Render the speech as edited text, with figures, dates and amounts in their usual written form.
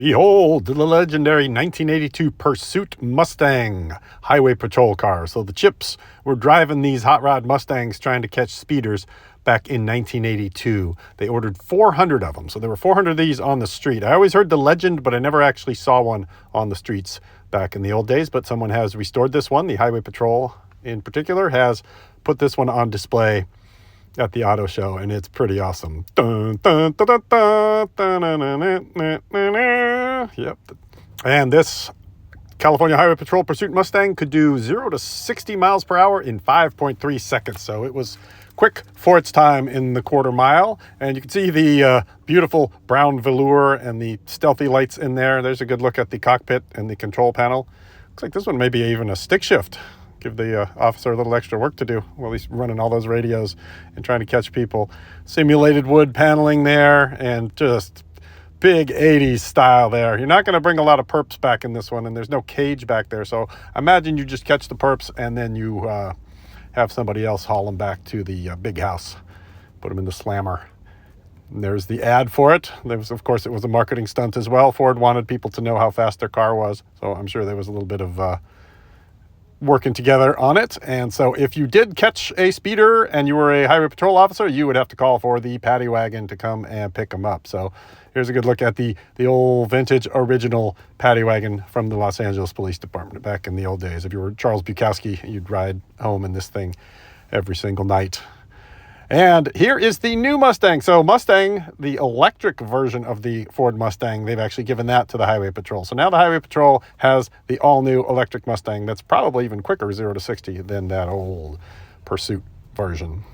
Behold, the legendary 1982 Pursuit Mustang Highway Patrol car. So the Chips were driving these hot rod Mustangs trying to catch speeders back in 1982. They ordered 400 of them. So there were 400 of these on the street. I always heard the legend, but I never actually saw one on the streets back in the old days. But someone has restored this one. The Highway Patrol in particular has put this one on display at the auto show, and it's pretty awesome. Dun, dun, dun, dun, dun, dun, dun, dun, dun, dun, dun. Yep. And this California Highway Patrol Pursuit Mustang could do 0 to 60 miles per hour in 5.3 seconds. So it was quick for its time in the quarter mile. And you can see the beautiful brown velour and the stealthy lights in there. There's a good look at the cockpit and the control panel. Looks like this one may be even a stick shift. Give the officer a little extra work to do while he's running all those radios and trying to catch people. Simulated wood paneling there and just big 80s style there. You're not going to bring a lot of perps back in this one, and there's no cage back there. So imagine you just catch the perps and then you have somebody else haul them back to the big house, put them in the slammer. And there's the ad for it. Of course, it was a marketing stunt as well. Ford wanted people to know how fast their car was. So I'm sure there was a little bit of working together on it. And so if you did catch a speeder and you were a highway patrol officer, you would have to call for the paddy wagon to come and pick them up. So here's a good look at the old vintage original paddy wagon from the Los Angeles Police Department back in the old days. If you were Charles Bukowski, you'd ride home in this thing every single night. And here is the new Mustang. So Mustang, the electric version of the Ford Mustang, they've actually given that to the Highway Patrol. So now the Highway Patrol has the all-new electric Mustang that's probably even quicker 0 to 60 than that old Pursuit version.